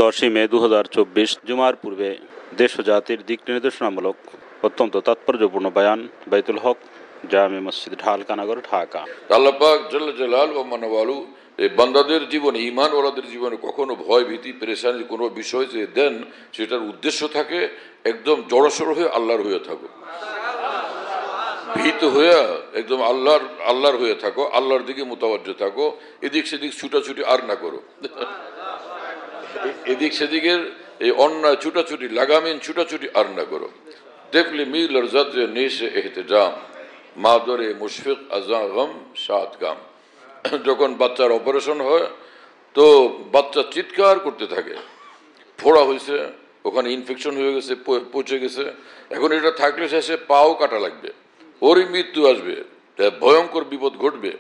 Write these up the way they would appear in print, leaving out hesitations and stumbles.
10 মে 2024 জুমার পূর্বে দেশ ও জাতির দিক নির্দেশনামূলক অত্যন্ত তাৎপর্যপূর্ণ বয়ান বাইতুল হক জামে মসজিদ ঢালকানগর, ঢাকা। আল্লাহ পাক জাল্লা জালাল ওয়া মানওয়ালু এই বান্দাদের জীবনে, ঈমানওয়ালাদের জীবনে কখনো ভয় ভীতি পেরেশানির কোনো বিষয় যে দেন, সেটার উদ্দেশ্য থাকে একদম জড়সড় হয়ে আল্লাহর হয়ে থাকো, ভীত হয়ে একদম আল্লাহর হয়ে থাকো, আল্লাহর দিকে মোতাবজ্জ থাকো, এদিক সেদিক ছুটাছুটি আর না করো। এদিক সেদিকের এই অন্যায় ছুটাছুটি, লাগামিন ছুটাছুটি আর না করো। দেখলে মিল আর জাত নেশে এহতেজাম মাদরে মুশফিক আজাগম সাত গাম। যখন বাচ্চার অপারেশন হয় তো বাচ্চা চিৎকার করতে থাকে, ফোড়া হয়েছে, ওখানে ইনফেকশন হয়ে গেছে, পচে গেছে, এখন এটা থাকলে শেষে পাও কাটা লাগবে, ওরই মৃত্যু আসবে, ভয়ঙ্কর বিপদ ঘটবে।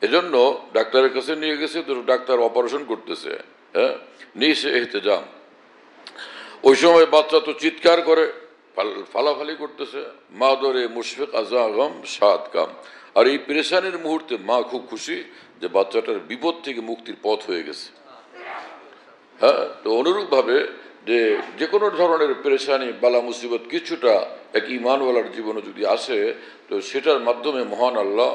এজন্য ডাক্তারের কাছে নিয়ে গেছে, তো ডাক্তার অপারেশন করতেছে, হ্যাঁ, নিশে এহতেজাম। ওই সময় বাচ্চা তো চিৎকার করে, ফালাফালি করতেছে, মাদরে মুশফিক আজাগম সাত কাম। আর এই পেরেশানির মুহূর্তে মা খুব খুশি যে বাচ্চাটার বিপদ থেকে মুক্তির পথ হয়ে গেছে। হ্যাঁ, তো অনুরূপভাবে যে কোনো ধরনের পেরেশানি, বালা মুসিবত কিছুটা এক ঈমানওয়ালার জীবনে যদি আসে, তো সেটার মাধ্যমে মহান আল্লাহ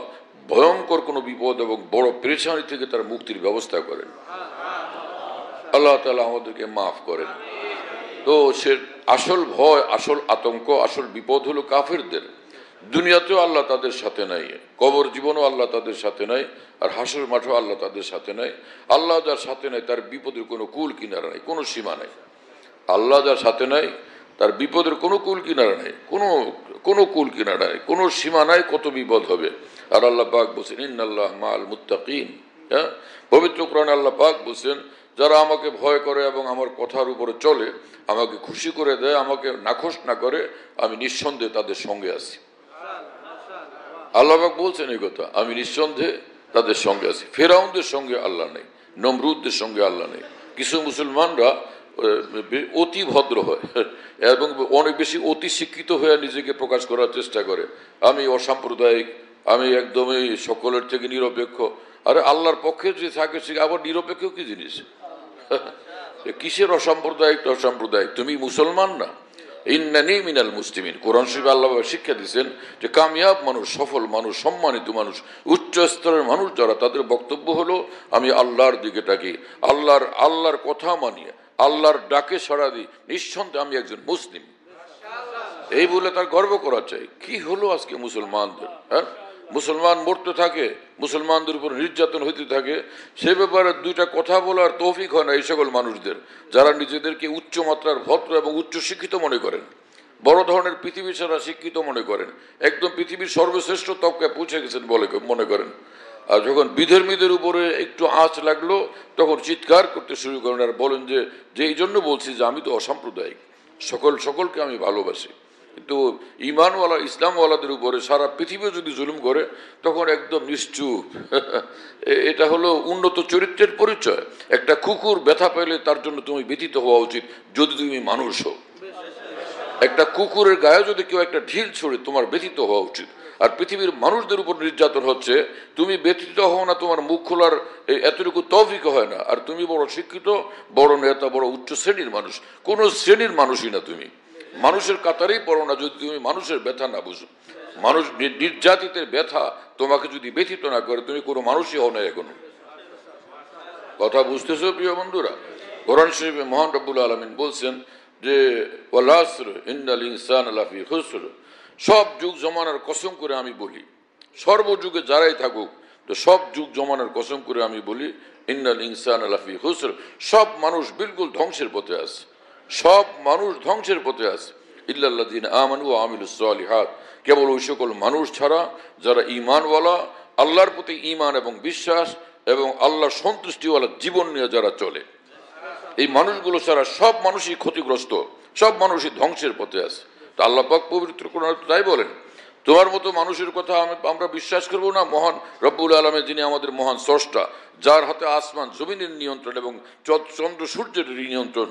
ভয়ঙ্কর কোনো বিপদ এবং বড় পেরেশানি থেকে তার মুক্তির ব্যবস্থা করেন। আল্লাহ তাআলা আমাদেরকে মাফ করেন। তো সে আসল ভয়, আসল আতঙ্ক, আসল বিপদ হলো কাফেরদের। দুনিয়াতেও আল্লাহ তাদের সাথে নাই, কবর জীবনও আল্লাহ তাদের সাথে নাই, আর হাসর মাঠও আল্লাহ তাদের সাথে নাই। আল্লাহ যার সাথে নাই তার বিপদের কোনো কুল কিনারা নাই, কোনো সীমা নাই। আল্লাহ যার সাথে নাই তার বিপদের কোনো কুল কিনারা নাই, কোনো কুল কিনারা নাই, কোনো সীমা নাই, কত বিপদ হবে। আর আল্লাহ পাক বলছেন ইন্নাল্লাহ মাআল মুত্তাকিন। হ্যাঁ, পবিত্র কোরআনে আল্লাহ পাক বলছেন যারা আমাকে ভয় করে এবং আমার কথার উপরে চলে, আমাকে খুশি করে দেয়, আমাকে নাখোশ না করে, আমি নিঃসন্দেহে তাদের সঙ্গে আছি। আল্লাহ পাক বলছেন এই কথা, আমি নিঃসন্দেহে তাদের সঙ্গে আছি। ফেরাউনদের সঙ্গে আল্লাহ নেই, নমরুদদের সঙ্গে আল্লাহ নেই। কিছু মুসলমানরা অতি ভদ্র হয় এবং অনেক বেশি অতি শিক্ষিত হয়ে নিজেকে প্রকাশ করার চেষ্টা করে, আমি অসাম্প্রদায়িক, আমি একদমই সকলের থেকে নিরপেক্ষ। আরে আল্লাহর পক্ষে যে থাকে সে আবার নিরপেক্ষ কি জিনিস? কিসের অসাম্প্রদায়িক? তুমি মুসলমান না? ইন্নানি মিনাল মুসলিমিন। কোরআন শরীফে আল্লাহ শিক্ষা দিয়েছেন যে কামিয়াব মানুষ, সফল মানুষ, সম্মানিত মানুষ, উচ্চ স্তরের মানুষ যারা, তাদের বক্তব্য হলো আমি আল্লাহর দিকে ডাকি, আল্লাহর কথা মানিয়ে, আল্লাহর ডাকে সাড়া দিই, নিঃসন্দেহে আমি একজন মুসলিম। এই বলে তার গর্ব করা চাই। কি হলো আজকে মুসলমানদের? হ্যাঁ, মুসলমান মরতে থাকে, মুসলমানদের উপর নির্যাতন হইতে থাকে, সে ব্যাপারে দুইটা কথা বলার তৌফিক হয় না এই সকল মানুষদের, যারা নিজেদেরকে উচ্চ মাত্রার ভদ্র এবং উচ্চ শিক্ষিত মনে করেন, বড় ধরনের পৃথিবী ছাড়া শিক্ষিত মনে করেন, একদম পৃথিবীর সর্বশ্রেষ্ঠ তবকায় পৌঁছে গেছেন বলে মনে করেন। আর যখন বিধর্মীদের উপরে একটু আঁচ লাগলো তখন চিৎকার করতে শুরু করেন আর বলেন যে এই জন্য বলছি যে আমি তো অসাম্প্রদায়িক, সকলকে আমি ভালোবাসি। কিন্তু ঈমানওয়ালা, ইসলামওয়ালাদের উপরে সারা পৃথিবী যদি জুলুম করে তখন একদম নিশ্চুপ। এটা হলো উন্নত চরিত্রের পরিচয়। একটা কুকুর ব্যথা পেলে তার জন্য তুমি ব্যথিত হওয়া উচিত যদি তুমি মানুষ হও। একটা কুকুরের গায়ে যদি কেউ একটা ঢিল ছড়ে তোমার ব্যথিত হওয়া উচিত। আর পৃথিবীর মানুষদের উপর নির্যাতন হচ্ছে, তুমি ব্যথিত হও না, তোমার মুখ খোলার এতটুকু তৌফিক হয় না। আর তুমি বড় শিক্ষিত, বড় নেতা, বড় উচ্চ শ্রেণীর মানুষ, কোন শ্রেণীর মানুষই না তুমি, মানুষের কাতারেই পড়ো না যদি তুমি মানুষের ব্যথা না বুঝো। মানুষ নির্যাতিতের ব্যথা তোমাকে যদি ব্যথিত না করে, তুমি কোনো মানুষই হও না। এখনো কথা বুঝতেছো প্রিয় বন্ধুরা? কোরআন শরীফে মহান রব্বুল আলামিন বলছেন যে ওয়াল আসর ইন্নাল ইনসানা লাফি খুসর। সব যুগ জমানার কসম করে আমি বলি, সর্বযুগে যারাই থাকুক, তো সব যুগ জমানার কসম করে আমি বলি ইন্নাল ইনসানা লাফি খুসর। সব মানুষ বিলকুল ধ্বংসের পথে আছে, সব মানুষ ধ্বংসের পথে আছে। ইল্লাল্লাযিনা আমানু ওয়া আমিলুস সালিহাত, কেবল ওই সকল মানুষ ছাড়া যারা ঈমানওয়ালা, আল্লাহর প্রতি ঈমান এবং বিশ্বাস এবং আল্লাহর সন্তুষ্টিওয়ালা জীবন নিয়ে যারা চলে, এই মানুষগুলো ছাড়া সব মানুষই ক্ষতিগ্রস্ত, সব মানুষই ধ্বংসের পথে আছে। তা আল্লাহ পাক পবিত্র কোরআনে তাই বলেন, তোমার মতো মানুষের কথা আমরা বিশ্বাস করবো না? মহান রব্বুল আলামিন, যিনি আমাদের মহান স্রষ্টা, যার হাতে আসমান জমিনের নিয়ন্ত্রণ এবং চন্দ্র সূর্যের নিয়ন্ত্রণ,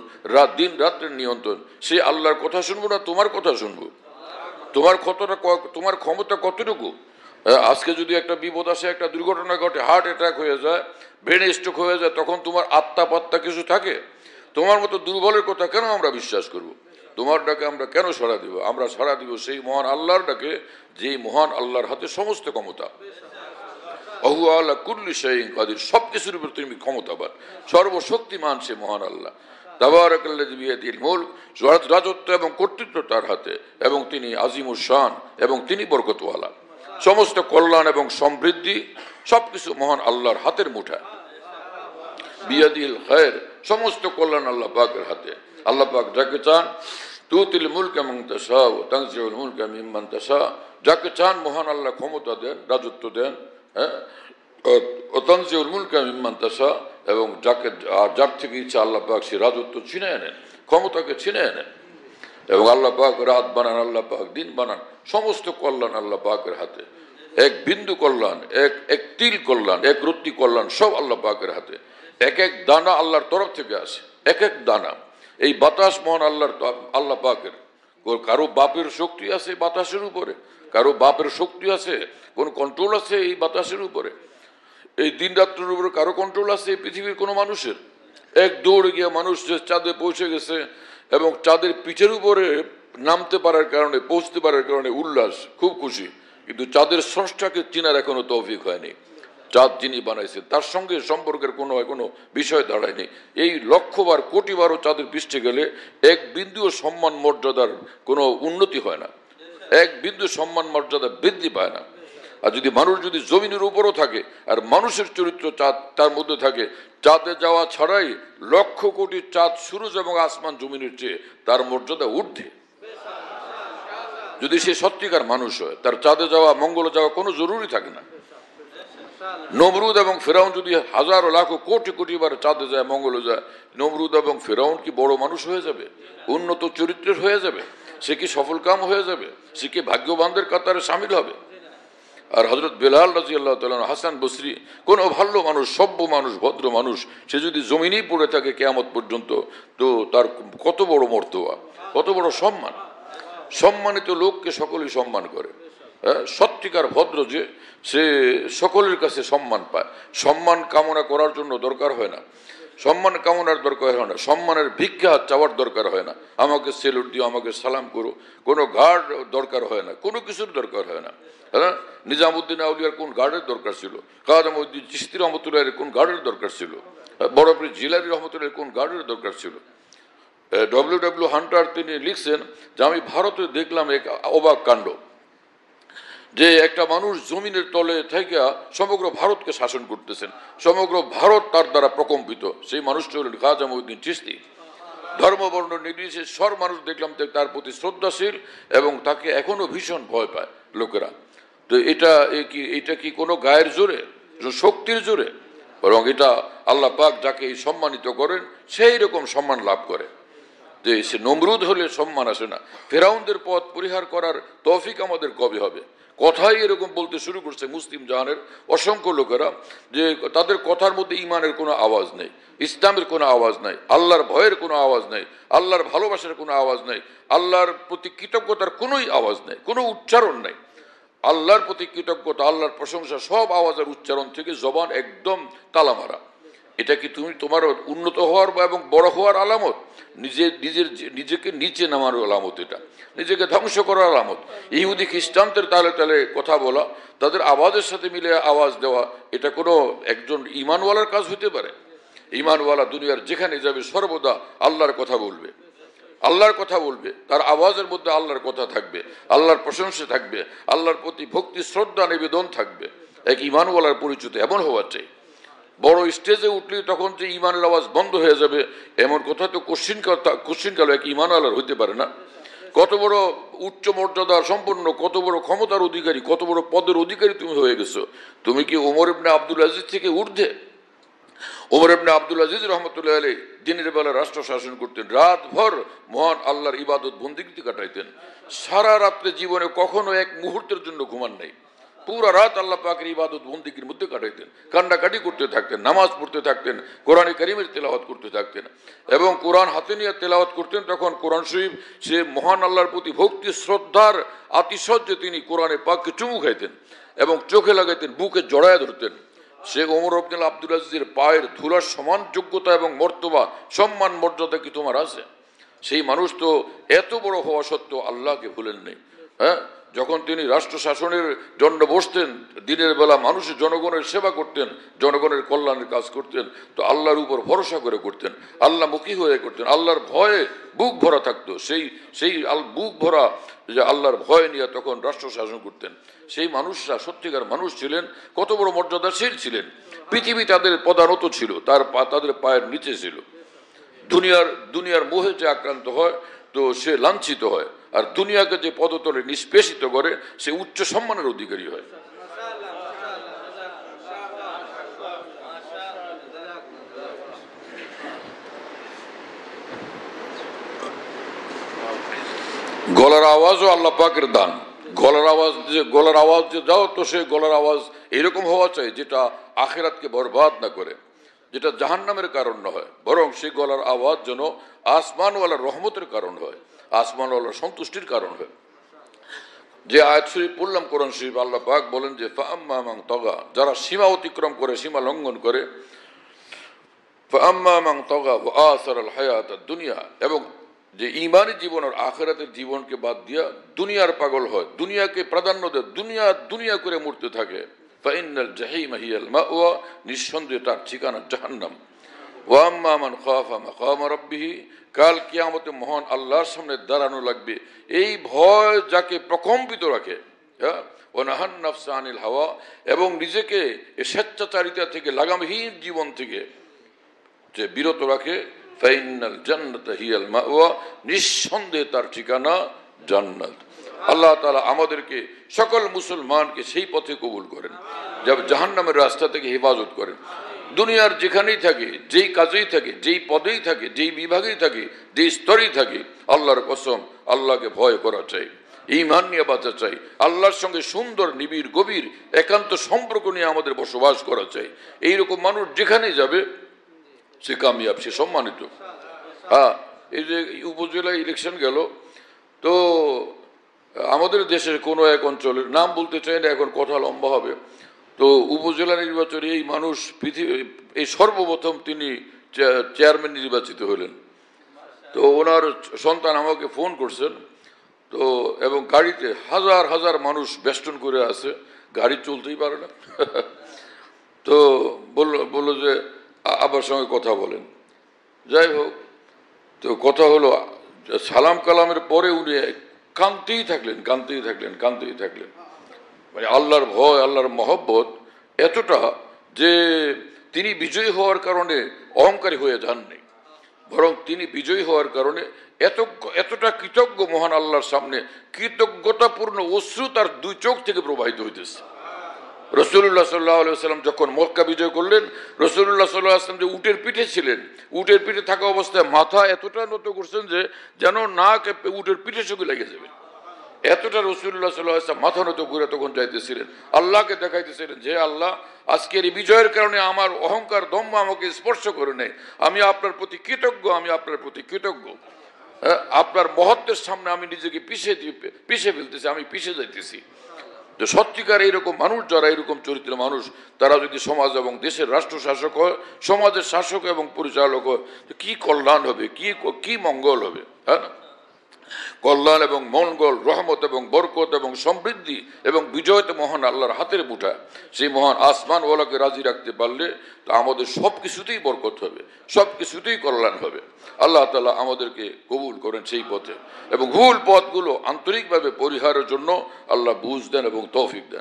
দিন রাত্রের নিয়ন্ত্রণ, সে আল্লাহর কথা শুনবো না তোমার কথা শুনবো? তোমার ক্ষমতা কতটুকু? আজকে যদি একটা বিপদ আসে, একটা দুর্ঘটনা ঘটে, হার্ট অ্যাটাক হয়ে যায়, ব্রেন স্ট্রোক হয়ে যায়, তখন তোমার আত্মা পাত্তা কিছু থাকে? তোমার মতো দুর্বলের কথা কেন আমরা বিশ্বাস করব? তোমার ডাকে আমরা কেন সাড়া দিব? আমরা সাড়া দিব সেই মহান আল্লাহর ডাকে, যেই মহান আল্লাহর হাতে সমস্ত ক্ষমতা। ওহু আলা কুল্লি শাইইন কাদির, সবকিছুর উপর তিনি ক্ষমতাবান, সর্বশক্তিমান সে মহান আল্লাহ। তাবারাকাল্লাযী বিয়াদিহিল মুলক, রাজত্ব এবং কর্তৃত্ব তার হাতে, এবং তিনি আজিমুশ শান, এবং তিনি বরকতওয়ালা। সমস্ত কল্যাণ এবং সমৃদ্ধি সবকিছু মহান আল্লাহর হাতের মুঠায়। বিয়াদিহিল খায়র, সমস্ত কল্যাণ আল্লাহ পাকের হাতে। আল্লাহ পাক যাকে চান তুতিল মুলকা মান তাশা ওয়া তানজিউল মুলকা মিম্মান তাশা, যাকে চান মহান আল্লাহ ক্ষমতা দেন, রাজত্ব দেন, তানজিউল মুলকা মিম্মান তাশা, এবং যার থেকে ইচ্ছা আল্লাহ পাক সে রাজত্ব ছিনে আনেন, ক্ষমতাকে ছিনে আনেন। এবং আল্লাহ পাক রাত বানান, আল্লাহ পাক দিন বানান, সমস্ত কল্যাণ আল্লাহ পাকের হাতে। এক বিন্দু কল্যাণ, এক তিল কল্যাণ, এক রত্তি কল্যাণ সব আল্লাহ পাকের হাতে। এক এক দানা আল্লাহর তরফ থেকে আসে, এক এক দানা। এই বাতাস মহান আল্লাহ পাকের। কারো বাপের শক্তি আছে বাতাসের উপরে, কারো বাপের শক্তি আছে, কোন কন্ট্রোল আছে এই বাতাসের উপরে। এই দিন রাত্রের উপরে কারো কন্ট্রোল আছে এই পৃথিবীর কোনো মানুষের? এক দৌড়ে গিয়ে মানুষ যে চাঁদে পৌঁছে গেছে, এবং চাঁদের পিঠের উপরে নামতে পারার কারণে, পৌঁছতে পারার কারণে উল্লাস, খুব খুশি। কিন্তু চাঁদের স্রষ্টাকে চিনার এখনো তৌফিক হয়নি। চাঁদ যিনি বানাইছে তার সঙ্গে সম্পর্কের কোনো বিষয় দাঁড়ায়নি। এই লক্ষবার কোটিবারও চাঁদের পৃষ্ঠে গেলে এক বিন্দুও সম্মান মর্যাদার কোনো উন্নতি হয় না, এক বিন্দু সম্মান মর্যাদা বৃদ্ধি পায় না। আর যদি মানুষ যদি জমিনের উপরও থাকে, আর মানুষের চরিত্র চাঁদ তার মধ্যে থাকে, চাঁদে যাওয়া ছাড়াই লক্ষ কোটি চাঁদ, সূরজ এবং আসমান জমিনের চেয়ে তার মর্যাদা ঊর্ধ্বে। যদি সে সত্যিকার মানুষ হয়, তার চাঁদে যাওয়া, মঙ্গলে যাওয়া কোনো জরুরি থাকে না। নমরুদ এবং ফেরাউন যদি হাজারো লাখো কোটি কোটি বার চাঁদে যায়, মঙ্গলে যায়, নমরুদ এবং ফেরাউন কি বড় মানুষ হয়ে যাবে? উন্নত চরিত্রের হয়ে যাবে? সে কি সফল কাম হয়ে যাবে? সে কি ভাগ্যবানদের কাতারে সামিল হবে? আর হযরত বেলাল রাদিয়াল্লাহু তাআলা, হাসান বসরি, কোন ভালো মানুষ, সভ্য মানুষ, ভদ্র মানুষ, সে যদি জমিনেই পড়ে থাকে কিয়ামত পর্যন্ত, তো তার কত বড় মর্তবা, কত বড় সম্মান। সম্মানিত লোককে সকলেই সম্মান করে। সত্যিকার ভদ্র যে, সে সকলের কাছে সম্মান পায়। সম্মান কামনা করার জন্য দরকার হয় না, সম্মান কামনার দরকার হয় না, সম্মানের ভিক্ষা চাওয়ার দরকার হয় না। আমাকে সেলুট দিও, আমাকে সালাম করো, কোনো গার্ড দরকার হয় না, কোনো কিছুর দরকার হয় না। হ্যাঁ, নিজামুদ্দিন আউলিয়ার কোন গার্ডের দরকার ছিল? কাদমউদ্দিন চিশতি রহমতুল্লাহের কোন গার্ডের দরকার ছিল? বড় পীর জিলানী রহমতুল্লাহের কোন গার্ডের দরকার ছিল? ডব্লিউ হান্টার তিনি লিখছেন যে, আমি ভারতে দেখলাম এক অবাক কাণ্ড, যে একটা মানুষ জমিনের তলে থেকে সমগ্র ভারতকে শাসন করতেছেন, সমগ্র ভারত তার দ্বারা প্রকম্পিত। সেই মানুষটা হলেন খাজা মঈনুদ্দিন চিশতি। ধর্মবর্ণ নির্বিশেষে সব মানুষ দেখলাম তার প্রতি শ্রদ্ধাশীল, এবং তাকে এখনো ভীষণ ভয় পায় লোকেরা। তো এটা কি কোনো গায়ের জোরে, শক্তির জোরে? বরং এটা আল্লাহ পাক যাকে সম্মানিত করেন সেই রকম সম্মান লাভ করে। যে সে নমরুদ হলে সম্মান আসে না, ফেরাউনদের পথ পরিহার করার তৌফিক আমাদের কবে হবে? কথাই এরকম বলতে শুরু করছে মুসলিম জাহানের অসংখ্য লোকেরা, যে তাদের কথার মধ্যে ইমানের কোনো আওয়াজ নেই, ইসলামের কোনো আওয়াজ নাই, আল্লাহর ভয়ের কোনো আওয়াজ নাই, আল্লাহর ভালোবাসার কোনো আওয়াজ নাই, আল্লাহর প্রতি কৃতজ্ঞতার কোনোই আওয়াজ নেই, কোনো উচ্চারণ নাই। আল্লাহর প্রতি কৃতজ্ঞতা, আল্লাহর প্রশংসা, সব আওয়াজের উচ্চারণ থেকে জবান একদম তালামারা। এটা কি তোমার উন্নত হওয়ার এবং বড় হওয়ার আলামত? নিজেকে নিচে নামার আলামত, এটা নিজেকে ধ্বংস করার আলামত। ইহুদি খ্রিস্টানদের তালে তালে কথা বলা, তাদের আওয়াজের সাথে মিলে আওয়াজ দেওয়া, এটা কোনো একজন ইমানওয়ালার কাজ হতে পারে? ইমানওয়ালা দুনিয়ার যেখানে যাবে সর্বদা আল্লাহর কথা বলবে, আল্লাহর কথা বলবে, তার আওয়াজের মধ্যে আল্লাহর কথা থাকবে, আল্লাহর প্রশংসা থাকবে, আল্লাহর প্রতি ভক্তি শ্রদ্ধা নিবেদন থাকবে। এক ইমানওয়ালার পরিচিত এমন হওয়া চাই। বড় স্টেজে উঠলে তখন যে ইমানের আওয়াজ বন্ধ হয়ে যাবে, এমন কথা তো কোশ্চিনকাল এক ইমানওয়ালার হইতে পারে না। কত বড় উচ্চ মর্যাদা সম্পন্ন, কত বড় ক্ষমতার অধিকারী, কত বড় পদের অধিকারী তুমি হয়ে গেছো। তুমি কি ওমর ইবনে আব্দুল আজিজ থেকে ঊর্ধ্বে? ওমর ইবনে আব্দুল আজিজ রহমতুল্লাহ আলাইহি দিনের বেলা রাষ্ট্র শাসন করতেন, রাতভর মহান আল্লাহর ইবাদত বন্দেগী কাটাইতেন। সারা রাত্রে জীবনে কখনো এক মুহূর্তের জন্য ঘুমান নাই, পুরা রাত আল্লাহ পাকের ইবাদত বন্দেগীর মধ্যে কাটাইতেন, কান্নাকাটি করতে থাকতেন, নামাজ পড়তে থাকতেন, কোরআনে কারীমের তেলাওয়াত করতে থাকতেন। এবং কোরআন হাতে নিয়ে তেলাওয়াত করতেন, তখন কোরআন শরীফ সে মহান আল্লাহর প্রতি ভক্তি শ্রদ্ধার আতিশয্যে তিনি কোরআনে পাককে চুমু খাইতেন এবং চোখে লাগাইতেন, বুকে জড়ায় ধরতেন। শেখ ওমর আব্দুল আজিজের পায়ের ধুলার সমান যোগ্যতা এবং মর্তবা সম্মান মর্যাদা কি তোমার আছে? সেই মানুষ তো এত বড় হওয়া সত্ত্বেও আল্লাহকে ভুলেন নেই। হ্যাঁ, যখন তিনি রাষ্ট্র শাসনের জন্য বসতেন, দিনের বেলা মানুষের জনগণের সেবা করতেন, জনগণের কল্যাণের কাজ করতেন, তো আল্লাহর উপর ভরসা করে করতেন, আল্লাহমুখী হয়ে করতেন, আল্লাহর ভয়ে বুক ভরা থাকতো। সেই বুক ভরা যে আল্লাহর ভয় নিয়ে তখন রাষ্ট্র শাসন করতেন। সেই মানুষরা সত্যিকার মানুষ ছিলেন, কত বড় মর্যাদাশীল ছিলেন। পৃথিবী তাদের পদানত ছিল, তাদের পায়ের নিচে ছিল। দুনিয়ার মোহে যে আক্রান্ত হয় তো সে লাঞ্ছিত হয়, আর দুনিয়াকে যে পদতলে নিষ্পেষিত করে সে উচ্চ সম্মানের অধিকারী হয়। গলার আওয়াজও আল্লাহ পাকের দান। গলার আওয়াজ যে দাও, তো সে গলার আওয়াজ এরকম হওয়া চাই যেটা আখিরাতকে বরবাদ না করে, যেটা জাহান্নামের কারণ না হয়, বরং সেই গলার আওয়াজ যেন আসমানওয়ালার রহমতের কারণ হয়, আসমানওয়ালার সন্তুষ্টির কারণ হয়। যে আয়াত শরীফ পড়লাম কোরআন শরীফ, আল্লাহ পাক বলেন যে ফাআম্মা মান তাগা, যারা সীমা অতিক্রম করে, সীমা লঙ্ঘন করে, ফাআম্মা মান তাগা ওয়া আসারাল হায়াতাদ দুনিয়া, এবং যে ইমানি জীবন আর আখিরাতের জীবনকে বাদ দিয়া দুনিয়ার পাগল হয়, দুনিয়াকে প্রাধান্য দেয়, দুনিয়া করে মরতে থাকে, ফাইন্নাল জাহিমা হিয়াল মাওয়া, নিঃসন্দেহে তার ঠিকানা জাহান্নাম। ওয়া আম্মা মান খাফা মাকামা রাব্বিহি, কাল কিয়ামতে মহান আল্লাহর সামনে দাঁড়ানো লাগবে, এই ভয় যাকে প্রকম্পিত রাখে। হ্যাঁ, ওয়া নাহান নাফসা আনিল হাওয়া, এবং নিজেকে স্বেচ্ছাচারিতা থেকে, লাগামহীন জীবন থেকে যে বিরত রাখে, ফাইনাল জান্নাত হিয়াল মাওয়া, নিঃসন্দেহে তার ঠিকানা জান্নাত। আল্লাহ তাআলা আমাদেরকে সকল মুসলমানকে সেই পথে কবুল করেন, যা জাহান্নামের রাস্তা থেকে হেফাজত করেন। দুনিয়ার যেখানেই থাকে, যেই কাজেই থাকে, যেই পদেই থাকে, যেই বিভাগেই থাকে, যেই স্তরেই থাকে, আল্লাহর কসম আল্লাহকে ভয় করা চাই, ঈমান নিয়ে বাঁচা চাই, আল্লাহর সঙ্গে সুন্দর নিবিড় গভীর একান্ত সম্পর্ক নিয়ে আমাদের বসবাস করা চাই। এইরকম মানুষ যেখানেই যাবে সে কামিয়াব, সে সম্মানিত। হ্যাঁ, এই যে উপজেলা ইলেকশন গেল, তো আমাদের দেশের কোনো এক অঞ্চলের নাম বলতে চাই না, এখন কথা লম্বা হবে, তো উপজেলা নির্বাচনে এই মানুষ এই সর্বপ্রথম তিনি চেয়ারম্যান নির্বাচিত হলেন। তো ওনার সন্তান আমাকে ফোন করছেন, তো এবং গাড়িতে হাজার হাজার মানুষ বেষ্টন করে আছে, গাড়ি চলতেই পারে না। তো বললো যে আবার সঙ্গে কথা বলেন। যাই হোক, তো কথা হলো, সালাম কালামের পরে উনি কাঁদতেই থাকলেন। মানে আল্লাহর ভয়, আল্লাহর মহব্বত এতটা যে তিনি বিজয়ী হওয়ার কারণে অহংকারী হয়ে যাননি, বরং তিনি বিজয়ী হওয়ার কারণে এতটা কৃতজ্ঞ মহান আল্লাহর সামনে, কৃতজ্ঞতাপূর্ণ অশ্রু তার দুই চোখ থেকে প্রবাহিত হইতেছে। রাসূলুল্লাহ সাল্লাল্লাহু আলাইহি ওয়াসাল্লাম যখন মক্কা বিজয় করলেন, রাসূলুল্লাহ সাল্লাল্লাহু আলাইহি ওয়াসাল্লাম যে উটের পিঠে ছিলেন, উটের পিঠে থাকা অবস্থায় মাথা এতটা নত করছেন যে যেন না উটের পিঠের সঙ্গে লেগে যাবে, এতটা রাসূলুল্লাহ সাল্লাল্লাহু আলাইহি ওয়াসাল্লাম মাথা নত করে তখন যাইতেছিলেন, আল্লাহকে দেখাইতেছিলেন যে আল্লাহ, আজকের এই বিজয়ের কারণে আমার অহংকার দম্ভ আমাকে স্পর্শ করে নেই, আমি আপনার প্রতি কৃতজ্ঞ, আপনার মহত্বের সামনে আমি নিজেকে পিছিয়ে ফেলতেছি, আমি পিছিয়ে যাইতেছি। তো সত্যিকার এইরকম মানুষ, যারা এরকম চরিত্রের মানুষ, তারা যদি সমাজ এবং দেশের রাষ্ট্র শাসক হয়, সমাজের শাসক এবং পরিচালক হয়, তো কি কল্যাণ হবে, কি মঙ্গল হবে। হ্যাঁ না, কল্যাণ এবং মঙ্গল, রহমত এবং বরকত এবং সমৃদ্ধি এবং বিজয় তো মহান আল্লাহর হাতের মুঠা। সেই মহান আসমানওয়ালাকে রাজি রাখতে পারলে তো আমাদের সব কিছুতেই বরকত হবে, সব কিছুতেই কল্যাণ হবে। আল্লাহ তাআলা আমাদেরকে কবুল করেন সেই পথে, এবং ভুল পথগুলো আন্তরিকভাবে পরিহারের জন্য আল্লাহ বুঝ দেন এবং তৌফিক দেন।